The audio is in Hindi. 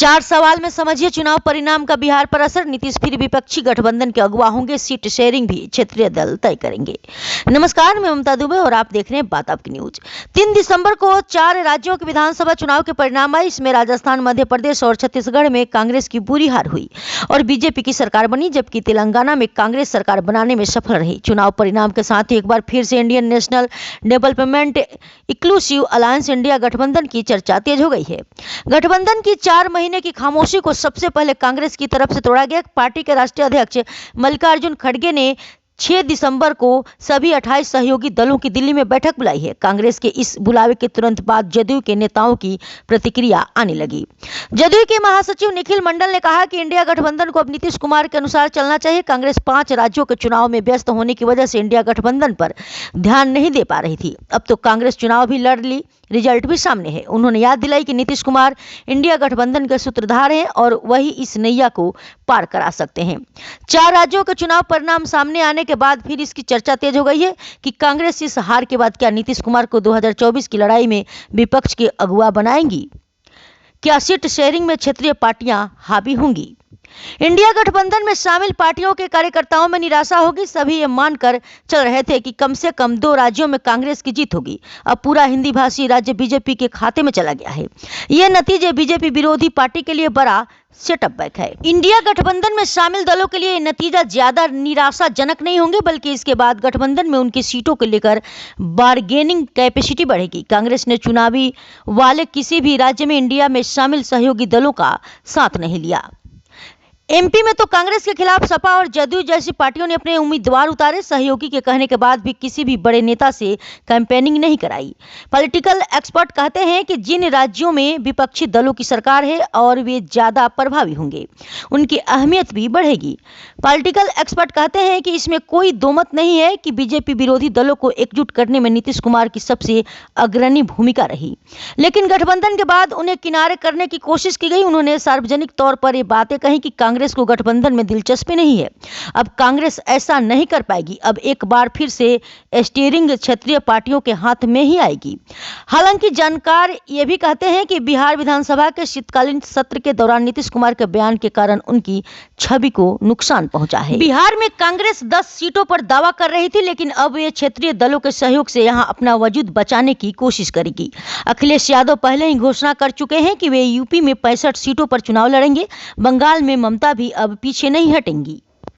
4 सवाल में समझिए चुनाव परिणाम का बिहार पर असर। नीतीश फिर विपक्षी गठबंधन के अगुवा होंगे। सीट शेयरिंग भी क्षेत्रीय दल तय करेंगे। नमस्कार, मैं ममता दुबे और आप देख रहे हैं बात आपकी न्यूज। 3 दिसंबर को 4 राज्यों के विधानसभा चुनाव के परिणाम आए। इसमें राजस्थान, मध्य प्रदेश और छत्तीसगढ़ में कांग्रेस की बुरी हार हुई और बीजेपी की सरकार बनी, जबकि तेलंगाना में कांग्रेस सरकार बनाने में सफल रही। चुनाव परिणाम के साथ ही एक बार फिर से Indian national development inclusive alliance India गठबंधन की चर्चा तेज हो गई है। गठबंधन की 4 महीने की खामोशी को सबसे पहले कांग्रेस की तरफ से तोड़ा गया। पार्टी के राष्ट्रीय अध्यक्ष मल्लिकार्जुन खड़गे ने 6 दिसंबर को सभी 28 सहयोगी दलों की दिल्ली में बैठक बुलाई है। कांग्रेस के इस बुलावे के तुरंत बाद जदयू के नेताओं की प्रतिक्रिया आने लगी। जदयू के महासचिव निखिल मंडल ने कहा कि इंडिया गठबंधन को अब नीतीश कुमार के अनुसार चलना चाहिए। कांग्रेस 5 राज्यों के चुनाव में व्यस्त होने की वजह से इंडिया गठबंधन पर ध्यान नहीं दे पा रही थी। अब तो कांग्रेस चुनाव भी लड़ ली, रिजल्ट भी सामने है। उन्होंने याद दिलाई कि नीतीश कुमार इंडिया गठबंधन के सूत्रधार हैं और वही इस नैया को पार करा सकते हैं। 4 राज्यों के चुनाव परिणाम सामने आने के बाद फिर इसकी चर्चा तेज हो गई है कि कांग्रेस इस हार के बाद क्या नीतीश कुमार को 2024 की लड़ाई में विपक्ष के अगुवा बनाएंगी? क्या सीट शेयरिंग में क्षेत्रीय पार्टियां हावी होंगी? इंडिया गठबंधन में शामिल पार्टियों के कार्यकर्ताओं में निराशा होगी। सभी ये मानकर चल रहे थे कि कम से कम 2 राज्यों में कांग्रेस की जीत होगी। अब पूरा हिंदी भाषी राज्य बीजेपी के खाते में चला गया है। ये नतीजे बीजेपी विरोधी पार्टी के लिए बड़ा सेटअप बैक है। इंडिया गठबंधन में शामिल दलों के लिए नतीजा ज्यादा निराशाजनक नहीं होंगे, बल्कि इसके बाद गठबंधन में उनकी सीटों को लेकर बार्गेनिंग कैपेसिटी बढ़ेगी। कांग्रेस ने चुनावी वाले किसी भी राज्य में इंडिया में शामिल सहयोगी दलों का साथ नहीं लिया। एमपी में तो कांग्रेस के खिलाफ सपा और जदयू जैसी पार्टियों ने अपने उम्मीदवार उतारे। सहयोगी के कहने के बाद भी किसी भी बड़े नेता से कैंपेनिंग नहीं कराई। पॉलिटिकल एक्सपर्ट कहते हैं कि जिन राज्यों में विपक्षी दलों की सरकार है और वे ज्यादा प्रभावी होंगे, उनकी अहमियत भी बढ़ेगी। पॉलिटिकल एक्सपर्ट कहते हैं कि इसमें कोई दोमत नहीं है कि बीजेपी विरोधी दलों को एकजुट करने में नीतीश कुमार की सबसे अग्रणी भूमिका रही, लेकिन गठबंधन के बाद उन्हें किनारे करने की कोशिश की गई। उन्होंने सार्वजनिक तौर पर ये बातें कही कि कांग्रेस को गठबंधन में दिलचस्पी नहीं है। अब कांग्रेस ऐसा नहीं कर पाएगी। अब एक बार फिर से स्टीयरिंग क्षेत्रीय पार्टियों के हाथ में ही आएगी। हालांकि जानकार ये भी कहते हैं कि बिहार विधानसभा के शीतकालीन सत्र के दौरान नीतीश कुमार के बयान के कारण उनकी छवि को नुकसान पहुंचा है। बिहार में कांग्रेस 10 सीटों पर दावा कर रही थी, लेकिन अब ये क्षेत्रीय दलों के सहयोग से यहां अपना वजूद बचाने की कोशिश करेगी। अखिलेश यादव पहले ही घोषणा कर चुके हैं कि वे यूपी में 65 सीटों पर चुनाव लड़ेंगे। बंगाल में ममता भी अब पीछे नहीं हटेंगी।